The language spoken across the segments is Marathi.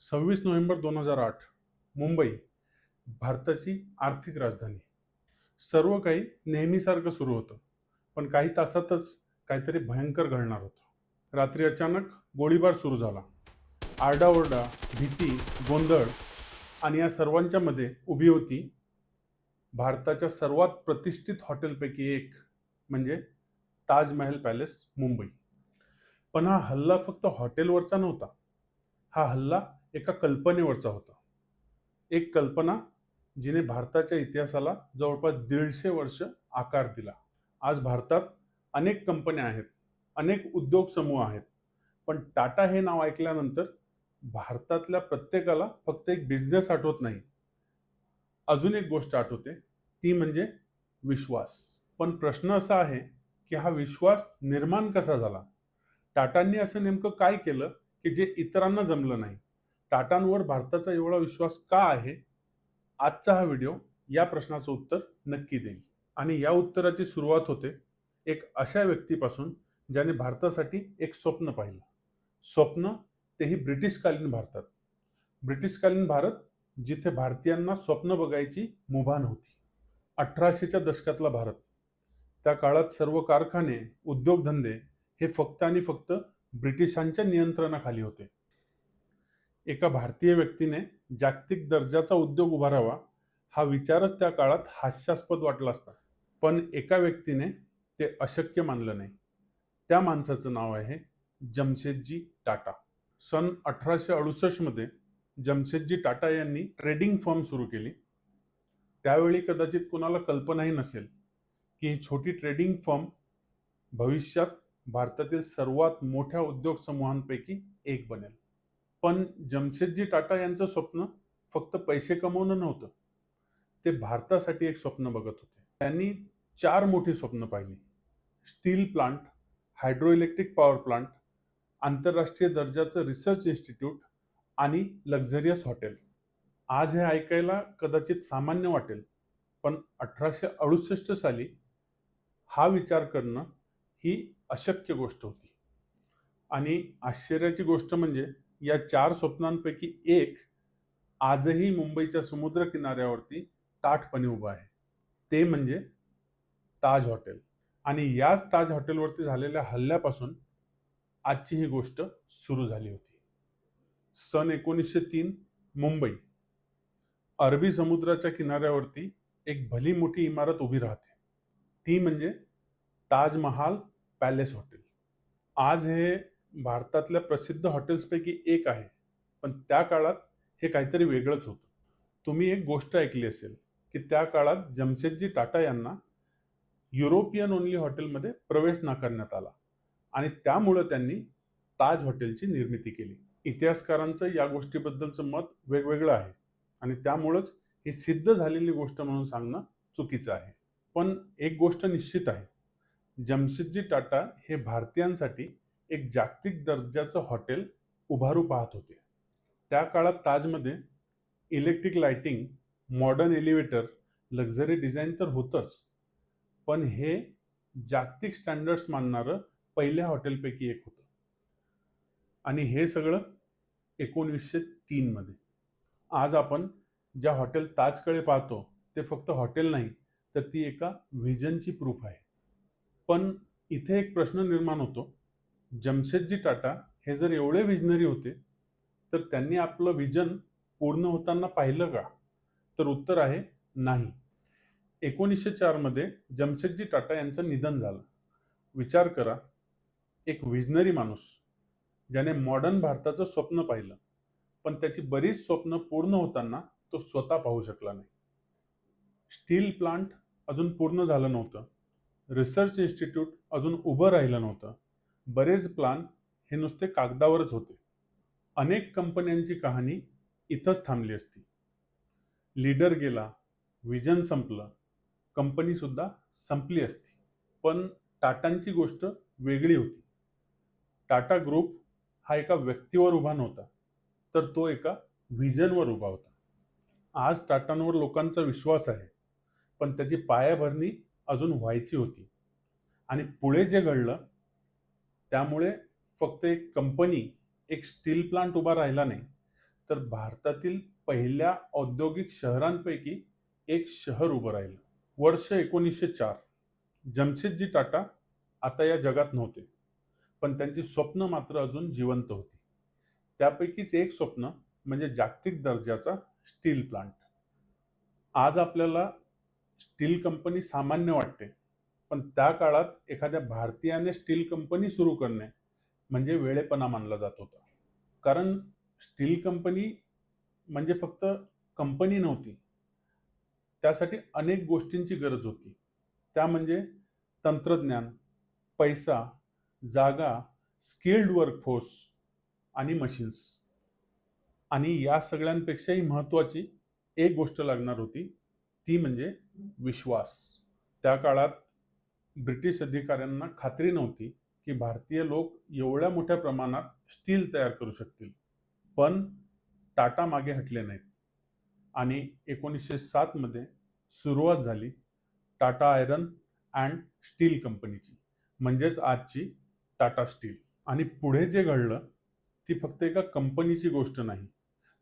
26 नोव्हेंबर 2008 मुंबई, भारताची आर्थिक राजधानी. सर्व काही नेहमीसारखं सुरू होतं, पण काही तासातच काहीतरी भयंकर घडणार होतं. रात्री अचानक गोळीबार सुरू झाला. आरडाओरडा, भीती, गोंधळ आणि या सर्वांच्या मध्ये उभी होती भारताच्या सर्वात प्रतिष्ठित हॉटेलपैकी एक, म्हणजे ताजमहल पॅलेस, मुंबई. पण हा हल्ला फक्त हॉटेलवरचा नव्हता. हा हल्ला एका कल्पनेवरचा होता. एक कल्पना जिने भारताच्या इतिहासाला जवळपास 150 वर्ष आकार दिला. आज भारतात अनेक कंपन्या आहेत, अनेक उद्योग समूह आहेत, पण टाटा हे नाव ऐकल्यानंतर भारतातल्या प्रत्येकाला फक्त एक बिझनेस आठवत नाही, अजून एक गोष्ट आठवते, ती म्हणजे विश्वास. पण प्रश्न असा आहे की हा विश्वास निर्माण कसा झाला? टाटांनी असं नेमकं काय केलं की जे इतरांना जमलं नाही? टाटांवर भारताचा एवढा विश्वास का आहे? आजचा हा व्हिडिओ या प्रश्नाचं उत्तर नक्की देईल. आणि या उत्तराची सुरुवात होते एक अशा व्यक्तीपासून ज्याने भारतासाठी एक स्वप्न पाहिलं. स्वप्न, तेही ब्रिटिशकालीन भारतात. ब्रिटिशकालीन भारत, जिथे भारतीयांना स्वप्न बघायची मुभा नव्हती. 1800च्या दशकातला भारत. त्या काळात सर्व कारखाने, उद्योगधंदे हे फक्त आणि फक्त ब्रिटिशांच्या नियंत्रणाखाली होते. एका भारतीय व्यक्तीने जागतिक दर्जाचा उद्योग उभारावा हा विचारच त्या काळात हास्यास्पद वाटला असता. पण एका व्यक्तीने ते अशक्य मानलं नाही. त्या माणसाचं नाव आहे जमशेदजी टाटा. सन 1868 मध्ये जमशेदजी टाटा यांनी ट्रेडिंग फर्म सुरू केली. त्यावेळी कदाचित कोणाला कल्पनाही नसेल की ही छोटी ट्रेडिंग फर्म भविष्यात भारतातील सर्वात मोठ्या उद्योग समूहांपैकी एक बनेल. पण जमशेदजी टाटा यांचं स्वप्न फक्त पैसे कमवणं नव्हतं. ते भारतासाठी एक स्वप्न बघत होते. त्यांनी 4 मोठी स्वप्न पाहिली: steel plant, hydro electric power plant, आंतरराष्ट्रीय दर्जाचं रिसर्च इन्स्टिट्यूट आणि लक्झरियस हॉटेल. आज हे ऐकायला कदाचित सामान्य वाटेल, पण 1868 साली हा विचार करणं ही अशक्य गोष्ट होती. आणि आश्चर्याची गोष्ट म्हणजे या 4 स्वप्नांपैकी एक आजही मुंबईच्या समुद्र किनाऱ्यावरती ताठपणे उभं आहे. ते म्हणजे ताज हॉटेल. आणि याच ताज हॉटेलवरती झालेल्या हल्ल्यापासून आजची ही गोष्ट सुरू झाली होती. सन 1903 मुंबई. अरबी समुद्राच्या किनाऱ्यावरती एक भली मोठी इमारत उभी राहते. ती म्हणजे ताजमहाल पॅलेस हॉटेल. आज हे भारतातल्या प्रसिद्ध हॉटेल्सपैकी एक आहे, पण त्या काळात हे काहीतरी वेगळंच होतं. तुम्ही एक गोष्ट ऐकली असेल की त्या काळात जमशेदजी टाटा यांना युरोपियन ओनली हॉटेलमध्ये प्रवेश नाकारण्यात आला आणि त्यामुळं त्यांनी ताज हॉटेलची निर्मिती केली. इतिहासकारांचं या गोष्टीबद्दलचं मत वेगवेगळं आहे आणि त्यामुळंच ही सिद्ध झालेली गोष्ट म्हणून सांगणं चुकीचं आहे. पण एक गोष्ट निश्चित आहे, जमशेदजी टाटा हे भारतीयांसाठी एक जागतिक दर्जाचं हॉटेल उभारू पाहत होते. त्या काळात ताजमध्ये electric lighting, modern elevator, luxury design तर होतंच, पण हे जागतिक स्टँडर्ड्स मानणारं पहिल्या हॉटेलपैकी एक होतं. आणि हे सगळं 1903 मध्ये. आज आपण ज्या हॉटेल ताजकडे पाहतो ते फक्त हॉटेल नाही, तर ती एका व्हिजनची प्रूफ आहे. पण इथे एक प्रश्न निर्माण होतो, जमशेदजी टाटा हे जर एवढे विजनरी होते, तर त्यांनी आपलं व्हिजन पूर्ण होताना पाहिलं का? तर उत्तर आहे नाही. 1904 मध्ये जमशेदजी टाटा यांचं निधन झालं. विचार करा, एक विजनरी माणूस ज्याने मॉडर्न भारताचं स्वप्न पाहिलं, पण त्याची बरीच स्वप्न पूर्ण होताना तो स्वतः पाहू शकला नाही. स्टील प्लांट अजून पूर्ण झालं नव्हतं, रिसर्च इन्स्टिट्यूट अजून उभं राहिलं नव्हतं, बरेच प्लान हे नुसते कागदावरच होते. अनेक कंपन्यांची कहाणी इथंच थांबली असती. लीडर गेला, विजन संपलं, कंपनी सुद्धा संपली असती. पण टाटांची गोष्ट वेगळी होती. टाटा ग्रुप हा एका व्यक्तीवर उभा नव्हता, तर तो एका व्हिजनवर उभा होता. आज टाटांवर लोकांचा विश्वास आहे, पण त्याची पायाभरणी अजून व्हायची होती. आणि पुढे जे घडलं त्यामुळे फक्त एक कंपनी, एक स्टील प्लांट उभा राहिला नाही, तर भारतातील पहिल्या औद्योगिक शहरांपैकी एक शहर उभं राहिलं. वर्ष 1904. जमशेदजी टाटा आता या जगात नव्हते, पण त्यांची स्वप्न मात्र अजून जिवंत होती. त्यापैकीच एक स्वप्न म्हणजे जागतिक दर्जाचा स्टील प्लांट. आज आपल्याला स्टील कंपनी सामान्य वाटते, पण त्या काळात एखाद्या भारतीयाने स्टील कंपनी सुरू करणे म्हणजे वेळेपणा मानला जात होता. कारण स्टील कंपनी म्हणजे फक्त कंपनी नव्हती, त्यासाठी अनेक गोष्टींची गरज होती. त्या म्हणजे तंत्रज्ञान, पैसा, जागा, स्किल्ड वर्कफोर्स आणि मशीन्स. आणि या सगळ्यांपेक्षाही महत्त्वाची एक गोष्ट लागणार होती, ती म्हणजे विश्वास. त्या काळात ब्रिटिश अधिकाऱ्यांना खात्री नव्हती की भारतीय लोक एवढ्या मोठ्या प्रमाणात स्टील तयार करू शकतील. पण टाटा मागे हटले नाहीत आणि 1907 मध्ये सुरुवात झाली टाटा आयर्न अँड स्टील कंपनीची, म्हणजेच आजची टाटा स्टील. आणि पुढे जे घडलं ती फक्त एका कंपनीची गोष्ट नाही,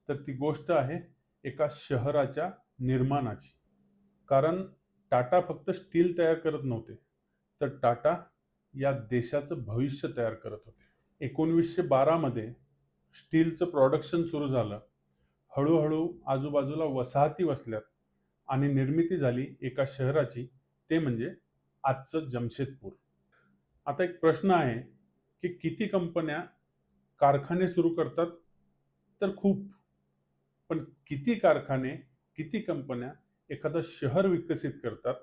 तर ती गोष्ट आहे एका शहराच्या निर्माणाची. कारण टाटा फक्त स्टील तयार करत नव्हते, तर टाटा या देशाचं भविष्य तयार करत होते. 1912 मध्ये स्टीलचं प्रोडक्शन सुरू झालं. हळूहळू आजूबाजूला वसाहती वसल्यात आणि निर्मिती झाली एका शहराची, ते म्हणजे आजचं जमशेदपूर. आता एक प्रश्न आहे की किती कंपन्या कारखाने सुरू करतात? तर खूप. पण किती कारखाने, किती कंपन्या एखादं शहर विकसित करतात?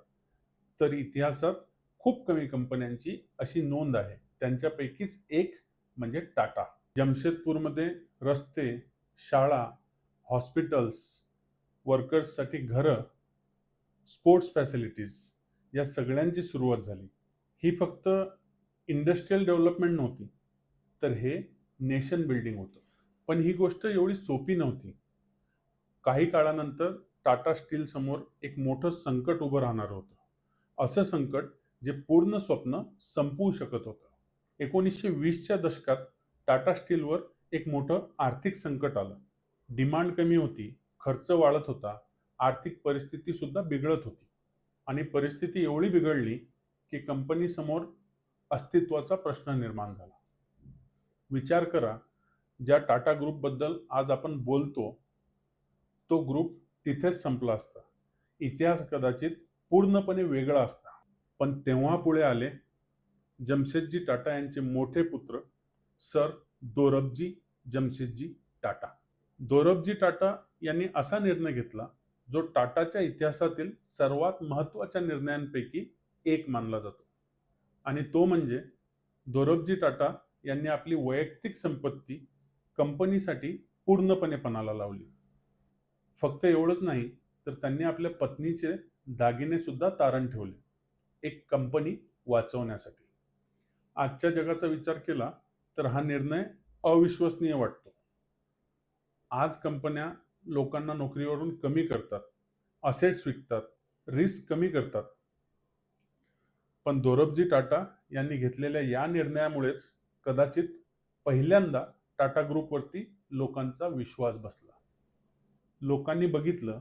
तर इतिहासात खूप कमी कंपन्यांची अशी नोंद आहे. त्यांच्यापैकीच एक म्हणजे टाटा. जमशेदपूरमध्ये रस्ते, शाळा, हॉस्पिटल्स, वर्कर्ससाठी घरं, स्पोर्ट्स फॅसिलिटीज या सगळ्यांची सुरुवात झाली. ही फक्त इंडस्ट्रियल डेव्हलपमेंट नव्हती, तर हे नेशन बिल्डिंग होतं. पण ही गोष्ट एवढी सोपी नव्हती. काही काळानंतर टाटा स्टील समोर एक मोठं संकट उभं राहणार होतं. असं संकट जे पूर्ण स्वप्न संपवू शकत होतं. 1920च्या दशकात टाटा स्टीलवर एक मोठं आर्थिक संकट आलं. डिमांड कमी होती, खर्च वाढत होता, आर्थिक परिस्थिती सुद्धा बिघडत होती. आणि परिस्थिती एवढी बिघडली की कंपनीसमोर अस्तित्वाचा प्रश्न निर्माण झाला. विचार करा, ज्या टाटा ग्रुपबद्दल आज आपण बोलतो, तो ग्रुप तिथेच संपला असता. इतिहास कदाचित पूर्णपणे वेगळा असता. पण तेव्हा पुढे आले जमशेदजी टाटा यांचे मोठे पुत्र सर दोरबजी जमशेदजी टाटा. दोरबजी टाटा यांनी असा निर्णय घेतला जो टाटाच्या इतिहासातील सर्वात महत्त्वाच्या निर्णयांपैकी एक मानला जातो. आणि तो म्हणजे दोरबजी टाटा यांनी आपली वैयक्तिक संपत्ती कंपनीसाठी पूर्णपणे पणाला लावली. फक्त एवढंच नाही, तर त्यांनी आपल्या पत्नीचे दागिने सुद्धा तारण ठेवले, एक कंपनी वाचवण्यासाठी. आजच्या जगाचा विचार केला तर हा निर्णय अविश्वसनीय वाटतो. आज कंपन्या लोकांना नोकरीवरून कमी करतात, असेट्स विकतात, रिस्क कमी करतात. पण दोरबजी टाटा यांनी घेतलेल्या या निर्णयामुळेच कदाचित पहिल्यांदा टाटा ग्रुपवरती लोकांचा विश्वास बसला. लोकांनी बघितलं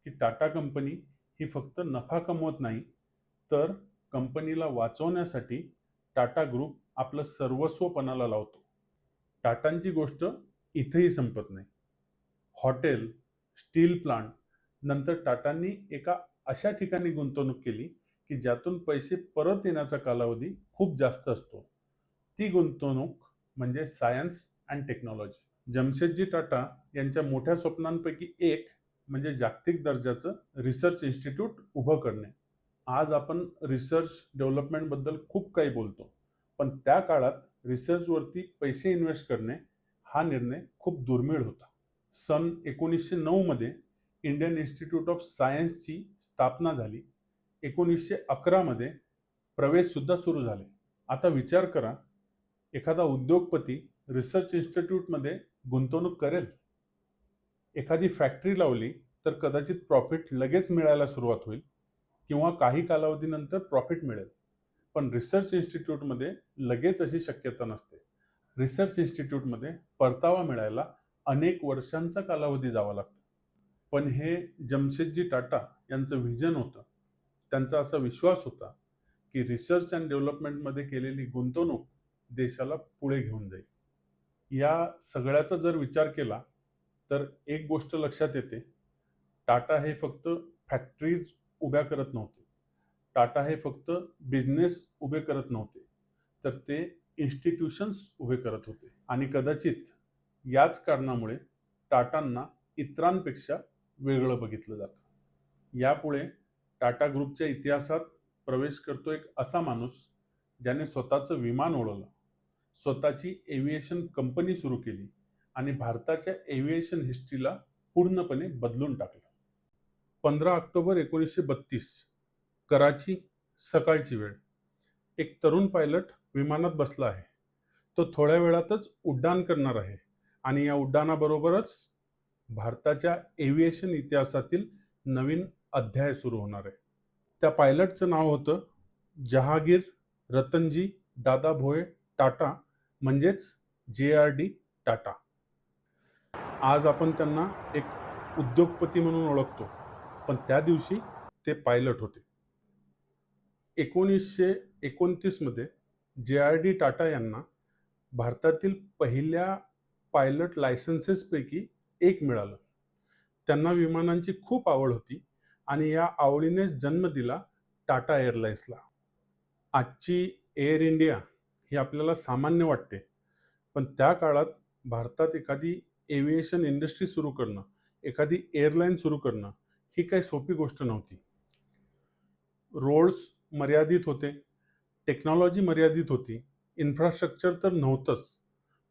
की टाटा कंपनी ही फक्त नफा कमवत नाही, तर कंपनीला वाचवण्यासाठी टाटा ग्रुप आपलं सर्वस्व पणाला लावतो. टाटांची गोष्ट इथेही संपत नाही. हॉटेल, स्टील प्लांट, नंतर टाटांनी एका अशा ठिकाणी गुंतवणूक केली की ज्यातून पैसे परत येण्याचा कालावधी खूप जास्त असतो. ती गुंतवणूक म्हणजे science and technology. Jamshedji Tata यांच्या मोठ्या स्वप्नांपैकी एक म्हणजे जागतिक दर्जाचं रिसर्च इन्स्टिट्यूट उभं करणे. आज आपण रिसर्च डेव्हलपमेंटबद्दल खूप काही बोलतो, पण त्या काळात रिसर्चवरती पैसे इन्व्हेस्ट करणे हा निर्णय खूप दुर्मिळ होता. सन 1909 मध्ये इंडियन इन्स्टिट्यूट ऑफ सायन्सची स्थापना झाली. 1911 मध्ये प्रवेशसुद्धा सुरू झाले. आता विचार करा, एखादा उद्योगपती रिसर्च इन्स्टिट्यूटमध्ये गुंतवणूक करेल? एखादी फॅक्टरी लावली तर कदाचित प्रॉफिट लगेच मिळायला सुरुवात होईल किंवा काही कालावधीनंतर प्रॉफिट मिळेल. पण रिसर्च इन्स्टिट्यूटमध्ये लगेच अशी शक्यता नसते. रिसर्च इन्स्टिट्यूटमध्ये परतावा मिळायला अनेक वर्षांचा कालावधी जावा लागतो. पण हे जमशेदजी टाटा यांचं व्हिजन होतं. त्यांचा असा विश्वास होता की रिसर्च अँड डेव्हलपमेंटमध्ये केलेली गुंतवणूक देशाला पुढे घेऊन जाईल. या सगळ्याचा जर विचार केला तर एक गोष्ट लक्षात येते, टाटा हे फक्त फॅक्टरीज उभ्या करत नव्हते. टाटा हे फक्त बिझनेस उभे करत नव्हते, तर ते इन्स्टिट्यूशन्स उभे करत होते. आणि कदाचित याच कारणामुळे टाटांना इतरांपेक्षा वेगळं बघितलं जातं. यापुढे टाटा ग्रुपच्या इतिहासात प्रवेश करतो एक असा माणूस ज्याने स्वतःचं विमान उडवलं, स्वतःची एव्हिएशन कंपनी सुरू केली आणि भारताच्या एव्हिएशन हिस्ट्रीला पूर्णपणे बदलून टाकलं. 15 ऑक्टोबर 1932 कराची, सकाळची वेळ. एक तरुण पायलट विमानात बसला आहे. तो थोड्या वेळातच उड्डाण करणार आहे आणि या उड्डाणाबरोबरच भारताच्या एव्हिएशन इतिहासातील नवीन अध्याय सुरू होणार आहे. त्या पायलटचं नाव होतं जहांगीर रतनजी दादाभोये टाटा, म्हणजेच JRD टाटा. आज आपण त्यांना एक उद्योगपती म्हणून ओळखतो, पण त्या दिवशी ते पायलट होते. 1929 मध्ये JRD टाटा यांना भारतातील पहिल्या पायलट लायसन्सेसपैकी एक मिळालं. त्यांना विमानांची खूप आवड होती आणि या आवडीनेच जन्म दिला टाटा एअरलाइन्सला. आजची एअर इंडिया ही आपल्याला सामान्य वाटते, पण त्या काळात भारतात एखादी एव्हिएशन इंडस्ट्री सुरू करणं, एखादी एअरलाईन सुरू करणं ही काही सोपी गोष्ट नव्हती. रोड्स मर्यादित होते, टेक्नॉलॉजी मर्यादित होती, इन्फ्रास्ट्रक्चर तर नव्हतंच.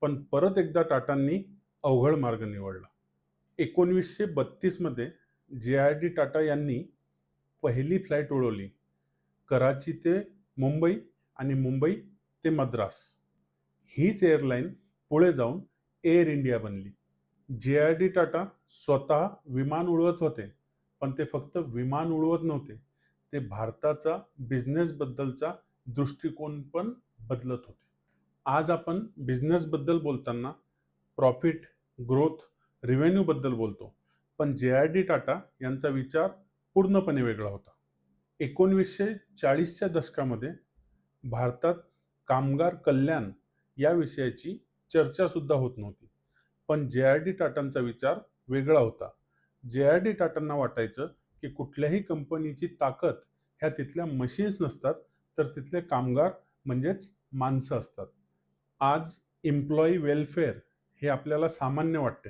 पण परत एकदा टाटांनी अवघड मार्ग निवडला. 1932 मध्ये JRD टाटा यांनी पहिली फ्लाईट उडवली, कराची ते मुंबई आणि मुंबई ते मद्रास. हीच एअरलाईन पुढे जाऊन एअर इंडिया बनली. JRD टाटा स्वतः विमान उडवत होते, पण ते फक्त विमान उडवत नव्हते, ते भारताचा बिझनेसबद्दलचा दृष्टिकोन पण बदलत होते. आज आपण बिझनेसबद्दल बोलताना प्रॉफिट, ग्रोथ, रेव्हेन्यूबद्दल बोलतो, पण JRD टाटा यांचा विचार पूर्णपणे वेगळा होता. 1940च्या दशकामध्ये भारतात कामगार कल्याण या विषयाची चर्चा सुद्धा होत नव्हती, पण JRD टाटांचा विचार वेगळा होता. JRD टाटांना वाटायचं की कुठल्याही कंपनीची ताकद ह्या तिथल्या मशीन्स नसतात, तर तिथले कामगार म्हणजेच माणसं असतात. आज एम्प्लॉई वेलफेअर हे आपल्याला सामान्य वाटते.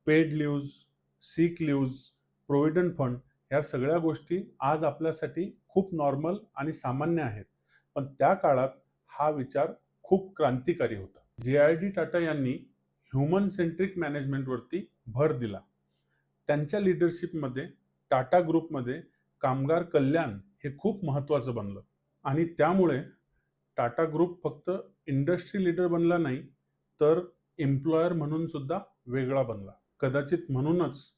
पेड लिव्ज, सिक लिव्ज, प्रोव्हिडंट फंड ह्या सगळ्या गोष्टी आज आपल्यासाठी खूप नॉर्मल आणि सामान्य आहेत, पण त्या काळात हा विचार खूप क्रांतिकारी होता. JRD टाटा यांनी ह्युमन सेंट्रिक मॅनेजमेंटवरती भर दिला. त्यांच्या लिडरशिपमध्ये टाटा ग्रुपमध्ये कामगार कल्याण हे खूप महत्त्वाचं बनलं आणि त्यामुळे टाटा ग्रुप फक्त इंडस्ट्री लीडर बनला नाही, तर एम्प्लॉयर म्हणून सुद्धा वेगळा बनला. कदाचित म्हणूनच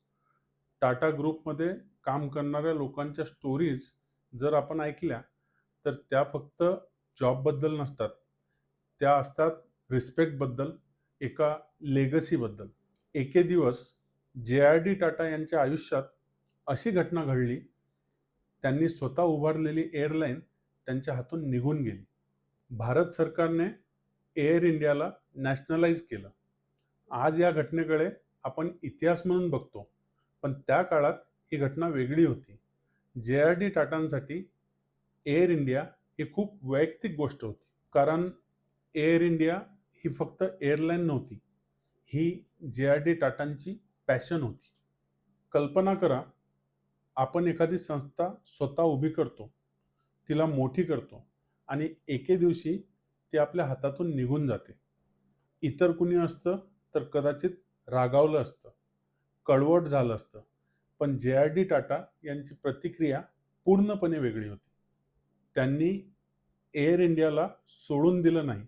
टाटा ग्रुपमध्ये काम करणाऱ्या लोकांच्या स्टोरीज जर आपण ऐकल्या तर त्या फक्त जॉबबद्दल नसतात, त्या असतात रिस्पेक्टबद्दल, एका लेगसीबद्दल. एके दिवस JRD टाटा यांच्या आयुष्यात अशी घटना घडली, त्यांनी स्वतः उभारलेली एअरलाईन त्यांच्या हातून निघून गेली. भारत सरकारने एअर इंडियाला नॅशनलाइज केलं. आज या घटनेकडे आपण इतिहास म्हणून बघतो, पण त्या काळात ही घटना वेगळी होती. JRD टाटांसाठी एअर इंडिया ही खूप वैयक्तिक गोष्ट होती, कारण एअर इंडिया ही फक्त एअरलाईन नव्हती, ही JRD टाटांची पॅशन होती. कल्पना करा, आपण एखादी संस्था स्वतः उभी करतो, तिला मोठी करतो आणि एके दिवशी ती आपल्या हातातून निघून जाते. इतर कुणी असतं तर कदाचित रागावलं असतं, कळवट झालं असतं, पण JRD टाटा यांची प्रतिक्रिया पूर्णपणे वेगळी होती. त्यांनी एअर इंडियाला सोडून दिलं नाही,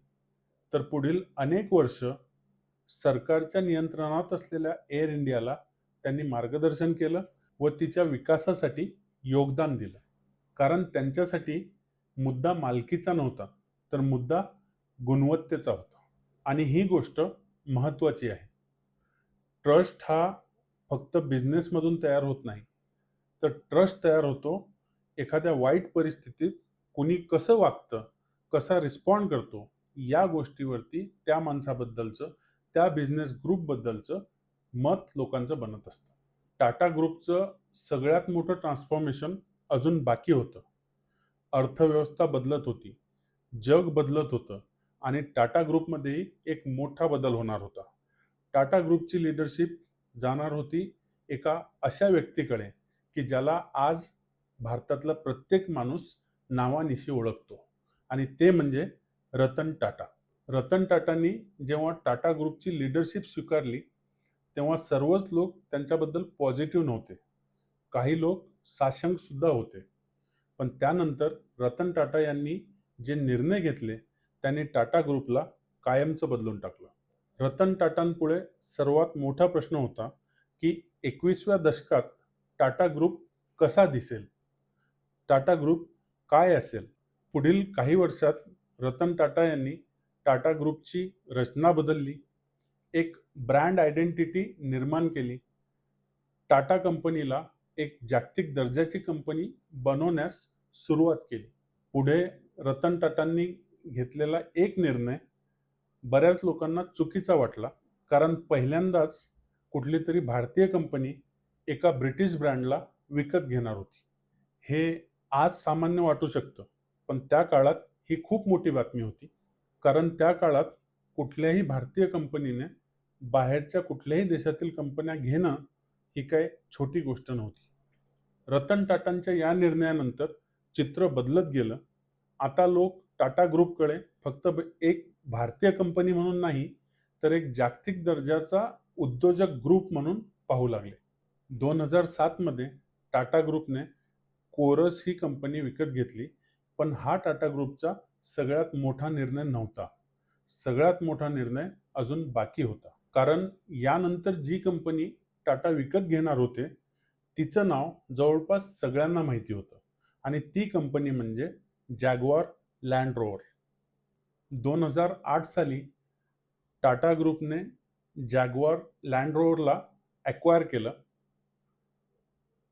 तर पुढील अनेक वर्ष सरकारच्या नियंत्रणात असलेल्या एअर इंडियाला त्यांनी मार्गदर्शन केलं व तिच्या विकासासाठी योगदान दिलं. कारण त्यांच्यासाठी मुद्दा मालकीचा नव्हता, तर मुद्दा गुणवत्तेचा होता. आणि ही गोष्ट महत्त्वाची आहे. ट्रस्ट हा फक्त बिझनेसमधून तयार होत नाही, तर ट्रस्ट तयार होतो एखाद्या वाईट परिस्थितीत कुणी कसं वागतं, कसा रिस्पॉन्ड करतो, या गोष्टीवरती त्या माणसाबद्दलचं, त्या बिझनेस ग्रुपबद्दलचं मत लोकांचं बनत असतं. टाटा ग्रुपचं सगळ्यात मोठं ट्रान्सफॉर्मेशन अजून बाकी होतं. अर्थव्यवस्था बदलत होती, जग बदलत होतं आणि टाटा ग्रुपमध्येही एक मोठा बदल होणार होता. टाटा ग्रुपची लीडरशिप जाणार होती एका अशा व्यक्तीकडे, की ज्याला आज भारतातला प्रत्येक माणूस नावानिशी ओळखतो आणि ते म्हणजे रतन टाटा. रतन टाटांनी जेव्हा टाटा ग्रुपची लीडरशिप स्वीकारली, तेव्हा सर्वच लोक त्यांच्याबद्दल पॉझिटिव्ह नव्हते. काही लोक साशंकसुद्धा होते. पण त्यानंतर रतन टाटा यांनी जे निर्णय घेतले, त्यांनी टाटा ग्रुपला कायमचं बदलून टाकलं. रतन टाटांपुढे सर्वात मोठा प्रश्न होता, की 21व्या दशकात टाटा ग्रुप कसा दिसेल? टाटा ग्रुप काय असेल? पुढील काही वर्षात रतन टाटा यांनी टाटा ग्रुपची रचना बदलली, एक ब्रँड आयडेंटिटी निर्माण केली. टाटा कंपनीला एक जागतिक दर्जाची कंपनी बनवण्यास सुरुवात केली. पुढे रतन टाटांनी घेतलेला एक निर्णय बऱ्याच लोकांना चुकीचा वाटला. कारण पहिल्यांदाच कुठलीतरी भारतीय कंपनी एका ब्रिटिश ब्रँडला विकत घेणार होती. हे आज सामान्य वाटू शकतं, पण त्या काळात ही खूप मोठी बातमी होती. कारण त्या काळात कुठल्याही भारतीय कंपनीने बाहेरच्या कुठल्याही देशातील कंपन्या घेणं ही काही छोटी गोष्ट नव्हती. रतन टाटांच्या या निर्णयानंतर चित्र बदलत गेलं. आता लोक टाटा ग्रुपकडे फक्त एक भारतीय कंपनी म्हणून नाही, तर एक जागतिक दर्जाचा उद्योजक ग्रुप म्हणून पाहू लागले. 2007 मध्ये टाटा ग्रुपने कोरस ही कंपनी विकत घेतली. पण हा टाटा ग्रुपचा सगळ्यात मोठा निर्णय नव्हता. सगळ्यात मोठा निर्णय अजून बाकी होता. कारण यानंतर जी कंपनी टाटा विकत घेणार होते, तिचं नाव जवळपास सगळ्यांना माहिती होतं आणि ती कंपनी म्हणजे जॅग्वार लँड रोव्हर. 2008 साली टाटा ग्रुपने जॅग्वार लँड रोव्हरला ॲक्वायर केलं.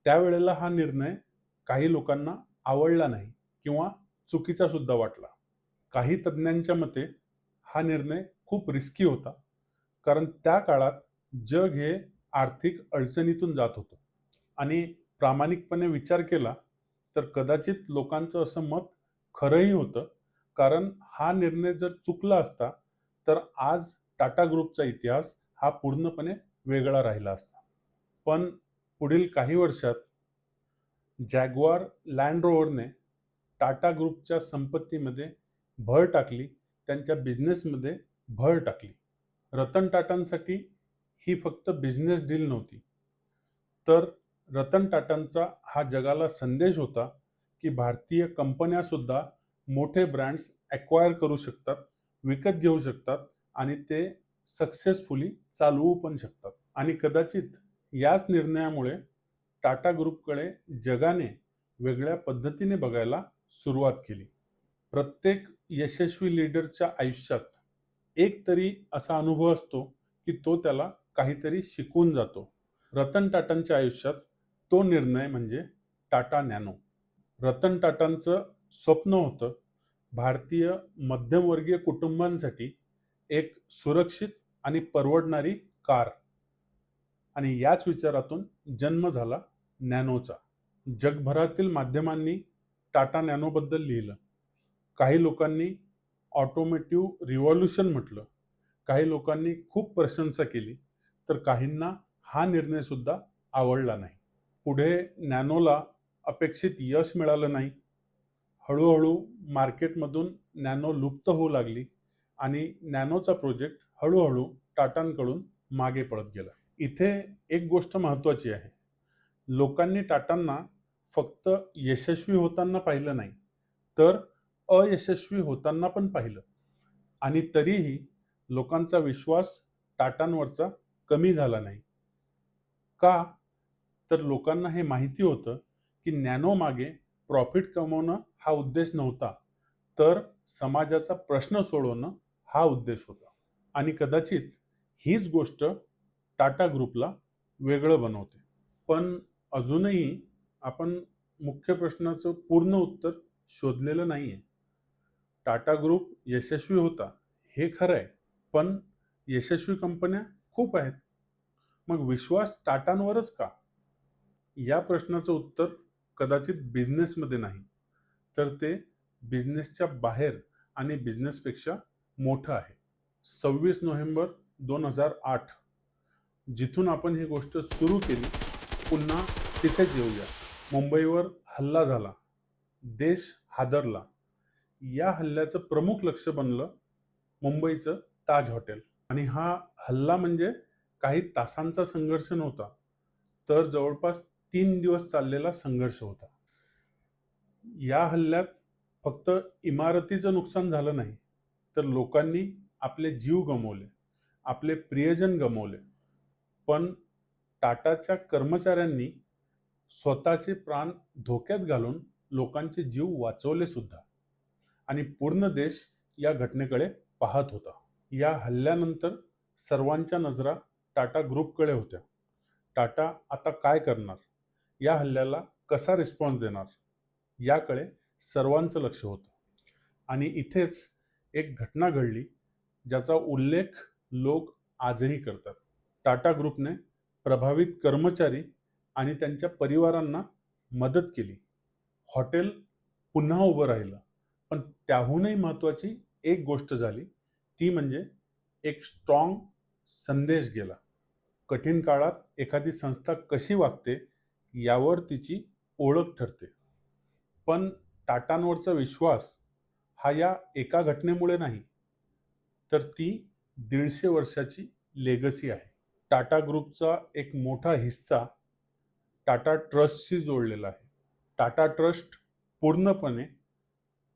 त्यावेळेला हा निर्णय काही लोकांना आवडला नाही किंवा चुकीचा सुद्धा वाटला. काही तज्ञांच्या मते हा निर्णय खूप रिस्की होता. कारण त्या काळात जग हे आर्थिक अडचणीतून जात होतं आणि प्रामाणिकपणे विचार केला तर कदाचित लोकांचं असं मत खरंही होतं. कारण हा निर्णय जर चुकला असता तर आज टाटा ग्रुपचा इतिहास हा पूर्णपणे वेगळा राहिला असता. पण पुढील काही वर्षात जॅग्वार लँड रोव्हरने टाटा ग्रुपच्या संपत्तीमध्ये भर टाकली, त्यांच्या बिझनेसमध्ये भर टाकली. रतन टाटांसाठी ही फक्त बिझनेस डील नव्हती, तर रतन टाटांचा हा जगाला संदेश होता, की भारतीय कंपन्यासुद्धा मोठे ब्रँड्स ॲक्वायर करू शकतात, विकत घेऊ शकतात आणि ते सक्सेसफुली चालवू पण शकतात. आणि कदाचित याच निर्णयामुळे टाटा ग्रुपकडे जगाने वेगळ्या पद्धतीने बघायला सुरुवात केली. प्रत्येक यशस्वी लीडरच्या आयुष्यात एक तरी असा अनुभव असतो, की तो त्याला काहीतरी शिकवून जातो. रतन टाटांच्या आयुष्यात तो निर्णय म्हणजे टाटा नॅनो. रतन टाटांचं स्वप्न होतं भारतीय मध्यमवर्गीय कुटुंबांसाठी एक सुरक्षित आणि परवडणारी कार. आणि याच विचारातून जन्म झाला नॅनोचा. जगभरातील माध्यमांनी टाटा नॅनोबद्दल लिहिलं. काही लोकांनी ऑटोमोटिव्ह रिव्हॉल्यूशन म्हटलं. काही लोकांनी खूप प्रशंसा केली, तर काहींना हा निर्णय सुद्धा आवडला नाही. पुढे नॅनोला अपेक्षित यश मिळालं नाही. हळूहळू मार्केटमधून नॅनो लुप्त होऊ लागली आणि नॅनोचा प्रोजेक्ट हळूहळू टाटांकडून मागे पडत गेला. इथे एक गोष्ट महत्त्वाची आहे. लोकांनी टाटांना फक्त यशस्वी होताना पाहिलं नाही, तर अयशस्वी होताना पण पाहिलं. आणि तरीही लोकांचा विश्वास टाटांवरचा कमी झाला नाही. का? तर लोकांना हे माहिती होतं, की नॅनो मागे प्रॉफिट कमवणं हा उद्देश नव्हता, तर समाजाचा प्रश्न सोडवणं हा उद्देश होता. आणि कदाचित हीच गोष्ट टाटा ग्रुपला वेगळं बनवते. पण अजूनही आपण मुख्य प्रश्नाचं पूर्ण उत्तर शोधलेलं नाहीये. टाटा ग्रुप यशस्वी होता हे खरं आहे, पण यशस्वी कंपन्या खूप आहेत. मग विश्वास टाटांवरच का? या प्रश्नाचं उत्तर कदाचित बिझनेसमध्ये नाही, तर ते बिझनेसच्या बाहेर आणि बिझनेसपेक्षा मोठं आहे. 26 नोव्हेंबर 2008 जिथून आपण ही गोष्ट सुरू केली, पुन्हा तिथेच येऊया. मुंबईवर हल्ला झाला. देश हादरला. या हल्ल्याचं प्रमुख लक्ष बनलं मुंबईचं ताज हॉटेल. आणि हा हल्ला म्हणजे काही तासांचा संघर्ष नव्हता, तर जवळपास 3 दिवस चाललेला संघर्ष होता. या हल्ल्यात फक्त इमारतीचं नुकसान झालं नाही, तर लोकांनी आपले जीव गमावले, आपले प्रियजन गमावले. पण टाटाच्या कर्मचाऱ्यांनी स्वतःचे प्राण धोक्यात घालून लोकांचे जीव वाचवले सुद्धा. आणि पूर्ण देश या घटनेकडे पाहत होता. या हल्ल्यानंतर सर्वांच्या नजरा टाटा ग्रुपकडे होत्या. टाटा आता काय करणार? या हल्ल्याला कसा रिस्पॉन्स देणार? याकडे सर्वांचं लक्ष होतं. आणि इथेच एक घटना घडली ज्याचा उल्लेख लोक आजही करतात. टाटा ग्रुपने प्रभावित कर्मचारी आणि त्यांच्या परिवारांना मदत केली. हॉटेल पुन्हा उभं राहिलं. पण त्याहूनही महत्त्वाची एक गोष्ट झाली, ती म्हणजे एक स्ट्रॉंग संदेश गेला. कठीण काळात एखादी संस्था कशी वागते यावर तिची ओळख ठरते. पण टाटांवरचा विश्वास हा या एका घटनेमुळे नाही, तर ती 150 वर्षाची लेगसी आहे. टाटा ग्रुपचा एक मोठा हिस्सा टाटा ट्रस्टशी जोडलेला आहे. टाटा ट्रस्ट पूर्णपणे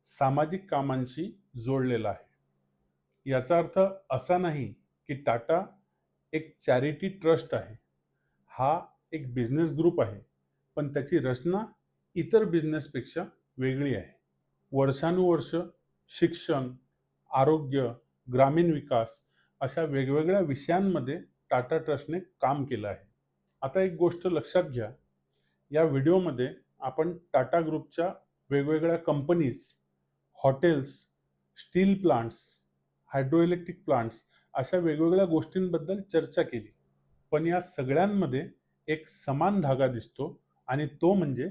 सामाजिक कामांशी जोडलेला आहे. याचा अर्थ असा नाही की टाटा एक चॅरिटी ट्रस्ट आहे. हा एक बिझनेस ग्रुप आहे, पण त्याची रचना इतर बिझनेसपेक्षा वेगळी आहे. वर्षानुवर्ष शिक्षण, आरोग्य, ग्रामीण विकास अशा वेगवेगळ्या विषयांमध्ये टाटा ट्रस्टने काम केलं आहे. आता एक गोष्ट लक्षात घ्या, या व्हिडिओमध्ये आपण टाटा ग्रुपच्या वेगवेगळ्या companies, hotels, steel plants, hydroelectric plants अशा वेगवेगळ्या गोष्टींबद्दल चर्चा केली. पण या सगळ्यांमध्ये एक समान धागा दिसतो आणि तो म्हणजे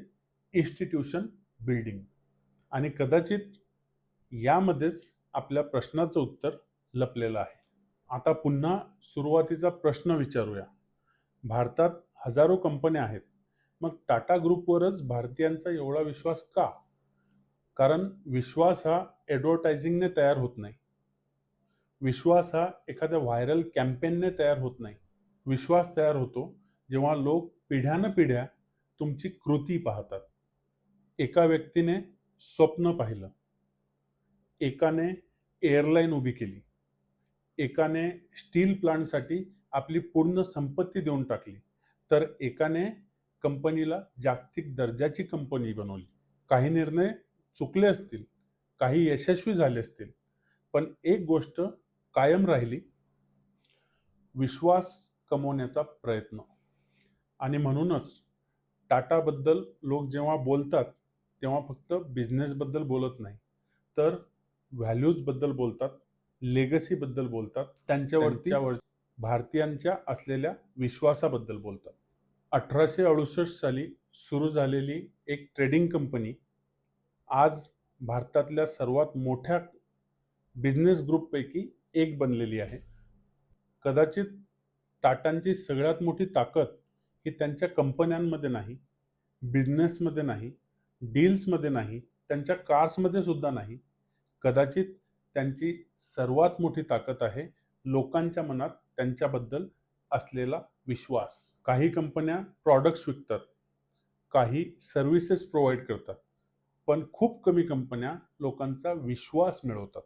इन्स्टिट्यूशन बिल्डिंग. आणि कदाचित यामध्येच आपल्या प्रश्नाचं उत्तर लपलेलं आहे. आता पुन्हा सुरुवातीचा प्रश्न विचारूया. भारतात हजारो कंपन्या आहेत, मग टाटा ग्रुपवरच भारतीयांचा एवढा विश्वास का? कारण विश्वास हा ॲडव्हर्टायझिंगने तयार होत नाही. विश्वास हा एखाद्या व्हायरल कॅम्पेनने तयार होत नाही. विश्वास तयार होतो जेव्हा लोक पिढ्यानपिढ्या तुमची कृती पाहतात. एका व्यक्तीने स्वप्न पाहिलं, एकाने एअरलाईन उभी केली, एकाने स्टील प्लांटसाठी आपली पूर्ण संपत्ती देऊन टाकली, तर एकाने कंपनीला जागतिक दर्जाची कंपनी बनवली. काही निर्णय चुकले असतील, काही यशस्वी झाले असतील, पण एक गोष्ट कायम राहिली, विश्वास कमवण्याचा प्रयत्न. आणि म्हणूनच टाटाबद्दल लोक जेव्हा बोलतात तेव्हा फक्त बिझनेसबद्दल बोलत नाही, तर व्हॅल्यूजबद्दल बोलतात, लेगसीबद्दल बोलतात, त्यांच्यावरती भारतीयांच्या असलेल्या विश्वासाबद्दल बोलतात. 1868 साली सुरू झालेली एक ट्रेडिंग कंपनी आज भारतातल्या सर्वात मोठ्या बिझनेस ग्रुपपैकी एक बनलेली आहे. कदाचित टाटांची सगळ्यात मोठी ताकद ही त्यांच्या कंपन्यांमध्ये नाही, बिझनेसमध्ये नाही, डील्समध्ये नाही, त्यांच्या कार्समध्ये सुद्धा नाही. कदाचित त्यांची सर्वात मोठी ताकद आहे लोकांच्या मनात त्यांच्याबद्दल असलेला विश्वास. काही कंपन्या प्रॉडक्ट्स विकतात, काही सर्व्हिसेस प्रोव्हाइड करतात, पण खूप कमी कंपन्या लोकांचा विश्वास मिळवतात.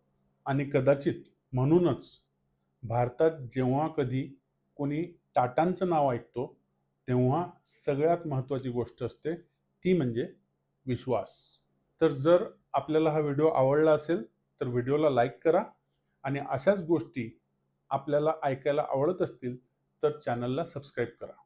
आणि कदाचित म्हणूनच भारतात जेव्हा कधी कोणी टाटांचं नाव ऐकतो तेव्हा सगळ्यात महत्त्वाची गोष्ट असते ती म्हणजे विश्वास. तर जर आपल्याला हा व्हिडिओ आवडला असेल तर व्हिडिओला लाईक करा आणि अशाच गोष्टी आपल्याला ऐकायला आवडत असतील तर चॅनलला सबस्क्राईब करा.